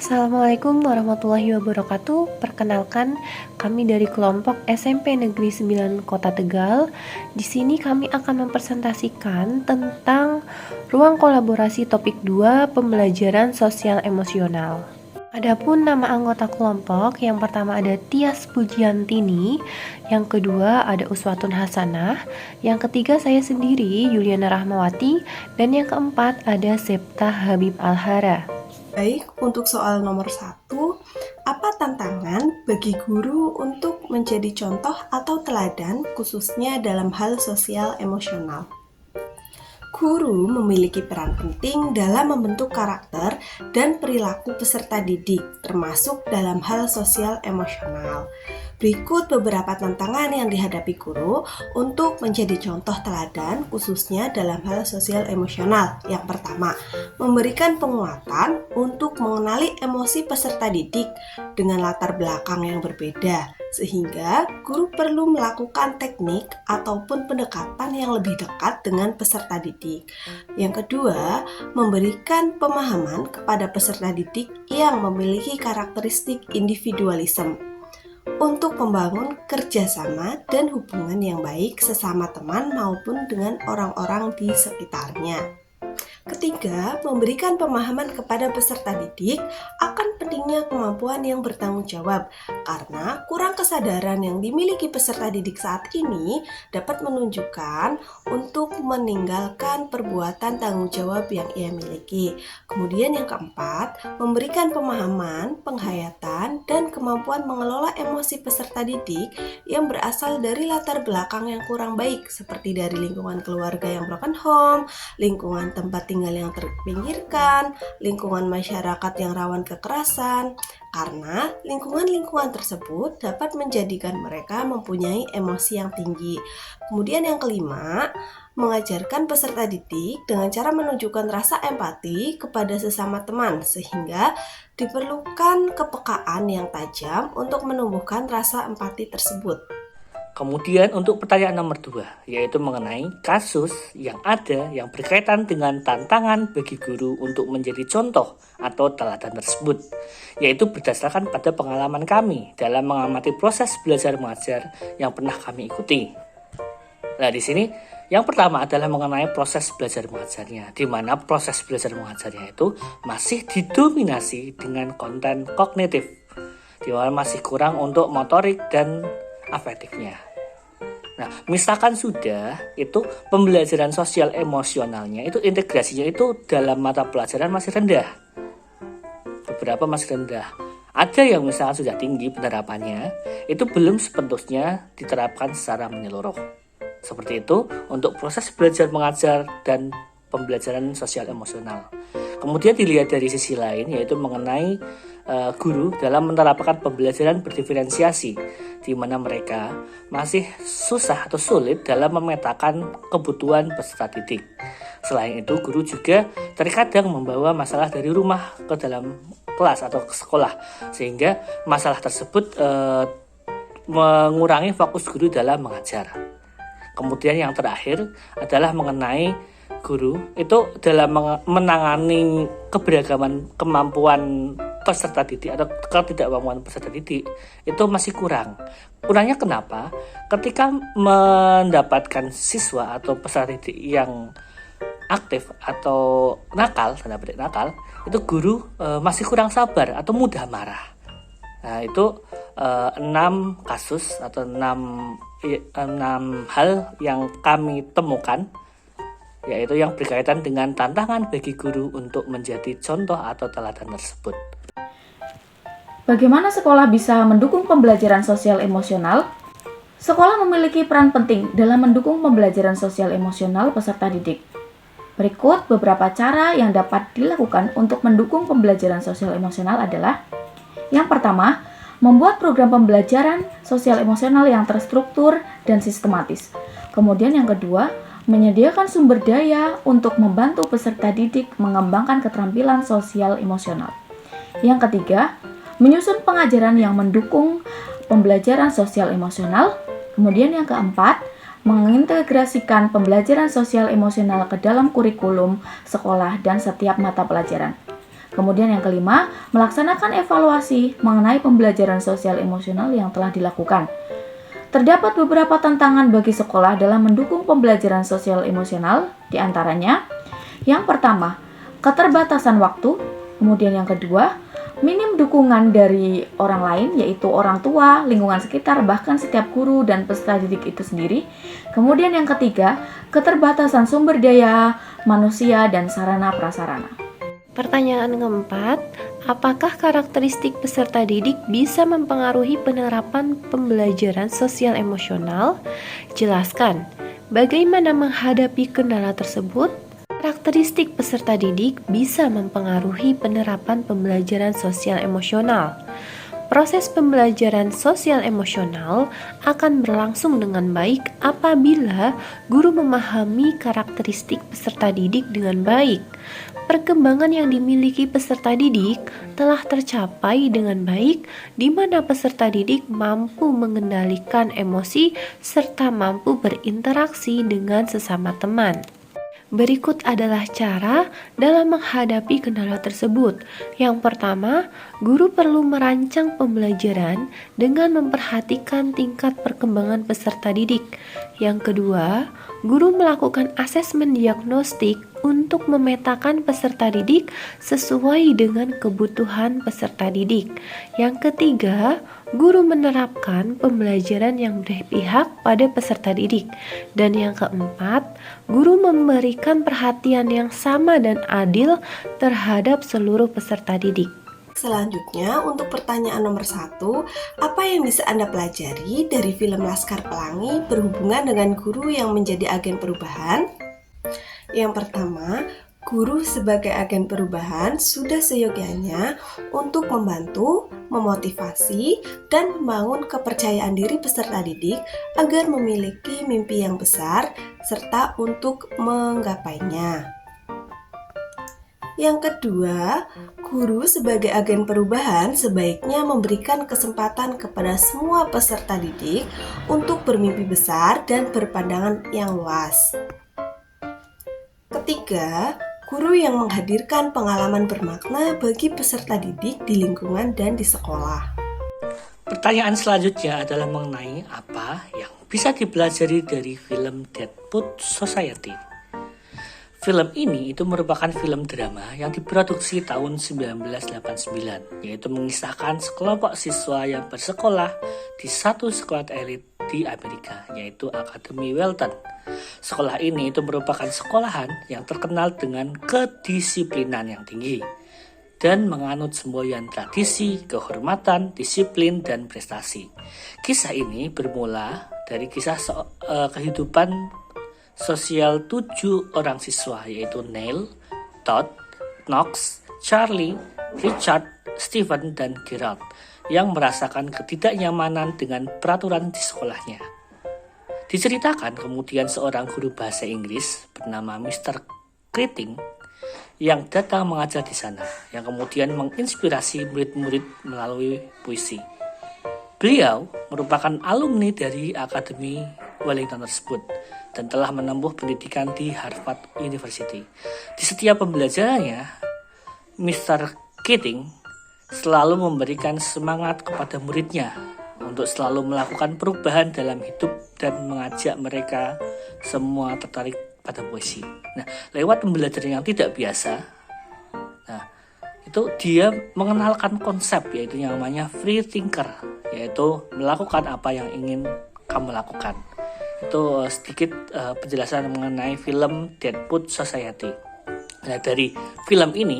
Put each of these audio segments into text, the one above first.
Assalamualaikum warahmatullahi wabarakatuh. Perkenalkan, kami dari kelompok SMP Negeri 9 Kota Tegal. Di sini kami akan mempresentasikan tentang ruang kolaborasi topik 2 pembelajaran sosial emosional. Adapun nama anggota kelompok, yang pertama ada Tias Pujiantini, yang kedua ada Uswatun Hasanah, yang ketiga saya sendiri Yuliana Rahmawati, dan yang keempat ada Septa Habib Alhara. Baik, untuk soal nomor 1, apa tantangan bagi guru untuk menjadi contoh atau teladan khususnya dalam hal sosial emosional? Guru memiliki peran penting dalam membentuk karakter dan perilaku peserta didik, termasuk dalam hal sosial emosional. Berikut beberapa tantangan yang dihadapi guru untuk menjadi contoh teladan khususnya dalam hal sosial emosional. Yang pertama, memberikan penguatan untuk mengenali emosi peserta didik dengan latar belakang yang berbeda, sehingga guru perlu melakukan teknik ataupun pendekatan yang lebih dekat dengan peserta didik. Yang kedua, memberikan pemahaman kepada peserta didik yang memiliki karakteristik individualisme untuk membangun kerjasama dan hubungan yang baik sesama teman maupun dengan orang-orang di sekitarnya. Ketiga, memberikan pemahaman kepada peserta didik akan pentingnya kemampuan yang bertanggung jawab, karena kurang kesadaran yang dimiliki peserta didik saat ini dapat menunjukkan untuk meninggalkan perbuatan tanggung jawab yang ia miliki. Kemudian yang keempat, memberikan pemahaman, penghayatan, dan kemampuan mengelola emosi peserta didik yang berasal dari latar belakang yang kurang baik, seperti dari lingkungan keluarga yang broken home, lingkungan tempat tinggal yang terpinggirkan, lingkungan masyarakat yang rawan kekerasan, karena lingkungan-lingkungan tersebut dapat menjadikan mereka mempunyai emosi yang tinggi. Kemudian yang kelima, mengajarkan peserta didik dengan cara menunjukkan rasa empati kepada sesama teman, sehingga diperlukan kepekaan yang tajam untuk menumbuhkan rasa empati tersebut. Kemudian untuk pertanyaan nomor 2, yaitu mengenai kasus yang ada yang berkaitan dengan tantangan bagi guru untuk menjadi contoh atau teladan tersebut, yaitu berdasarkan pada pengalaman kami dalam mengamati proses belajar mengajar yang pernah kami ikuti. Nah, di sini yang pertama adalah mengenai proses belajar mengajarnya, di mana proses belajar mengajarnya itu masih didominasi dengan konten kognitif, di mana masih kurang untuk motorik dan afektifnya. Nah, misalkan sudah itu pembelajaran sosial emosionalnya itu integrasinya itu dalam mata pelajaran masih rendah. Beberapa masih rendah. Ada yang misalkan sudah tinggi penerapannya, itu belum sepenuhnya diterapkan secara menyeluruh. Seperti itu untuk proses belajar mengajar dan pembelajaran sosial emosional. Kemudian dilihat dari sisi lain, yaitu mengenai guru dalam menerapkan pembelajaran berdiferensiasi, di mana mereka masih susah atau sulit dalam memetakan kebutuhan peserta didik. Selain itu, guru juga terkadang membawa masalah dari rumah ke dalam kelas atau ke sekolah, sehingga masalah tersebut mengurangi fokus guru dalam mengajar. Kemudian yang terakhir adalah mengenai guru itu dalam menangani keberagaman kemampuan peserta didik atau ketidakmampuan peserta didik itu masih kurang. Kurangnya kenapa? Ketika mendapatkan siswa atau peserta didik yang aktif atau nakal, tanda petik nakal, itu guru masih kurang sabar atau mudah marah. Nah, itu 6 kasus atau 6 hal yang kami temukan, yaitu yang berkaitan dengan tantangan bagi guru untuk menjadi contoh atau teladan tersebut. Bagaimana sekolah bisa mendukung pembelajaran sosial emosional? Sekolah memiliki peran penting dalam mendukung pembelajaran sosial emosional peserta didik. Berikut beberapa cara yang dapat dilakukan untuk mendukung pembelajaran sosial emosional adalah: yang pertama, membuat program pembelajaran sosial emosional yang terstruktur dan sistematis. Kemudian yang kedua, menyediakan sumber daya untuk membantu peserta didik mengembangkan keterampilan sosial emosional. Yang ketiga, menyusun pengajaran yang mendukung pembelajaran sosial emosional. Kemudian yang keempat, mengintegrasikan pembelajaran sosial emosional ke dalam kurikulum sekolah dan setiap mata pelajaran. Kemudian yang kelima, melaksanakan evaluasi mengenai pembelajaran sosial emosional yang telah dilakukan. Terdapat beberapa tantangan bagi sekolah dalam mendukung pembelajaran sosial emosional, di antaranya yang pertama, keterbatasan waktu, kemudian yang kedua, minim dukungan dari orang lain, yaitu orang tua, lingkungan sekitar, bahkan setiap guru dan peserta didik itu sendiri. Kemudian yang ketiga, keterbatasan sumber daya manusia dan sarana prasarana. Pertanyaan keempat, apakah karakteristik peserta didik bisa mempengaruhi penerapan pembelajaran sosial emosional? Jelaskan, bagaimana menghadapi kendala tersebut? Karakteristik peserta didik bisa mempengaruhi penerapan pembelajaran sosial emosional. Proses pembelajaran sosial emosional akan berlangsung dengan baik apabila guru memahami karakteristik peserta didik dengan baik. Perkembangan yang dimiliki peserta didik telah tercapai dengan baik, di mana peserta didik mampu mengendalikan emosi serta mampu berinteraksi dengan sesama teman. Berikut adalah cara dalam menghadapi kendala tersebut. Yang pertama, guru perlu merancang pembelajaran dengan memperhatikan tingkat perkembangan peserta didik. Yang kedua, guru melakukan asesmen diagnostik untuk memetakan peserta didik sesuai dengan kebutuhan peserta didik. Yang ketiga, guru menerapkan pembelajaran yang berpihak pada peserta didik. Dan yang keempat, guru memberikan perhatian yang sama dan adil terhadap seluruh peserta didik. Selanjutnya, untuk pertanyaan nomor 1, apa yang bisa Anda pelajari dari film Laskar Pelangi berhubungan dengan guru yang menjadi agen perubahan? Yang pertama, guru sebagai agen perubahan sudah seyogianya untuk membantu, memotivasi, dan membangun kepercayaan diri peserta didik agar memiliki mimpi yang besar serta untuk menggapainya. Yang kedua, guru sebagai agen perubahan sebaiknya memberikan kesempatan kepada semua peserta didik untuk bermimpi besar dan berpandangan yang luas. Ketiga, guru yang menghadirkan pengalaman bermakna bagi peserta didik di lingkungan dan di sekolah. Pertanyaan selanjutnya adalah mengenai apa yang bisa dipelajari dari film Deadwood Society. Film ini itu merupakan film drama yang diproduksi tahun 1989, yaitu mengisahkan sekelompok siswa yang bersekolah di satu sekolah elit di Amerika, yaitu Akademi Welton. Sekolah ini itu merupakan sekolahan yang terkenal dengan kedisiplinan yang tinggi dan menganut semboyan tradisi, kehormatan, disiplin, dan prestasi. Kisah ini bermula dari kisah kehidupan sosial 7 orang siswa, yaitu Neil, Todd, Knox, Charlie, Richard, Stephen, dan Gerald yang merasakan ketidaknyamanan dengan peraturan di sekolahnya. Diceritakan kemudian seorang guru bahasa Inggris bernama Mr. Keating yang datang mengajar di sana, yang kemudian menginspirasi murid-murid melalui puisi. Beliau merupakan alumni dari Akademi Wellington tersebut dan telah menempuh pendidikan di Harvard University. Di setiap pembelajarannya, Mr. Keating selalu memberikan semangat kepada muridnya untuk selalu melakukan perubahan dalam hidup dan mengajak mereka semua tertarik pada puisi. Nah, lewat pembelajaran yang tidak biasa, itu dia mengenalkan konsep, yaitu yang namanya free thinker, yaitu melakukan apa yang ingin kamu lakukan. Itu sedikit penjelasan mengenai film Deadwood Society. Nah, dari film ini,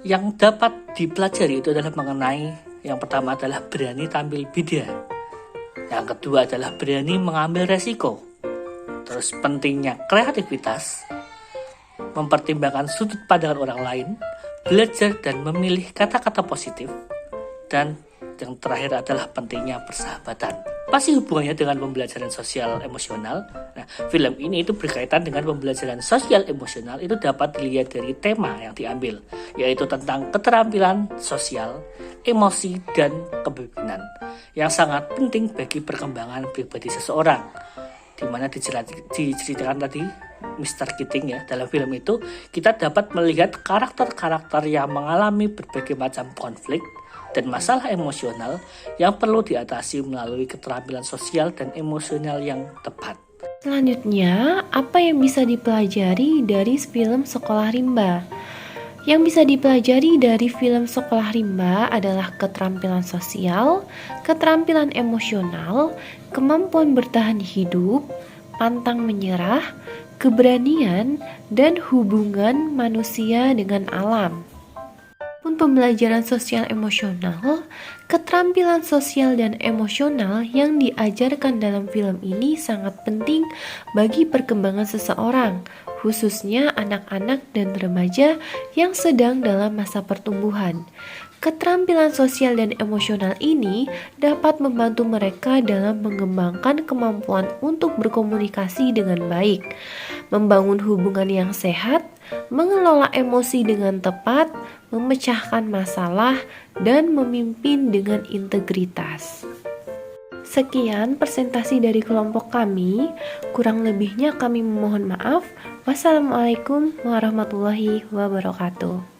yang dapat dipelajari itu adalah mengenai, yang pertama adalah berani tampil beda, yang kedua adalah berani mengambil resiko, terus pentingnya kreativitas, mempertimbangkan sudut pandang orang lain, belajar dan memilih kata-kata positif, dan yang terakhir adalah pentingnya persahabatan. Pasti hubungannya dengan pembelajaran sosial emosional. Nah, film ini itu berkaitan dengan pembelajaran sosial emosional, itu dapat dilihat dari tema yang diambil, yaitu tentang keterampilan sosial, emosi, dan kepemimpinan yang sangat penting bagi perkembangan pribadi seseorang. di mana diceritakan tadi Mr. Keating ya, dalam film itu kita dapat melihat karakter-karakter yang mengalami berbagai macam konflik dan masalah emosional yang perlu diatasi melalui keterampilan sosial dan emosional yang tepat. Selanjutnya, apa yang bisa dipelajari dari film Sekolah Rimba? Yang bisa dipelajari dari film Sekolah Rimba adalah keterampilan sosial, keterampilan emosional, kemampuan bertahan hidup, pantang menyerah, keberanian, dan hubungan manusia dengan alam. Pembelajaran sosial emosional, keterampilan sosial dan emosional yang diajarkan dalam film ini sangat penting bagi perkembangan seseorang, khususnya anak-anak dan remaja yang sedang dalam masa pertumbuhan. Keterampilan sosial dan emosional ini dapat membantu mereka dalam mengembangkan kemampuan untuk berkomunikasi dengan baik, membangun hubungan yang sehat, mengelola emosi dengan tepat, memecahkan masalah, dan memimpin dengan integritas. Sekian presentasi dari kelompok kami. Kurang lebihnya kami memohon maaf. Wassalamualaikum warahmatullahi wabarakatuh.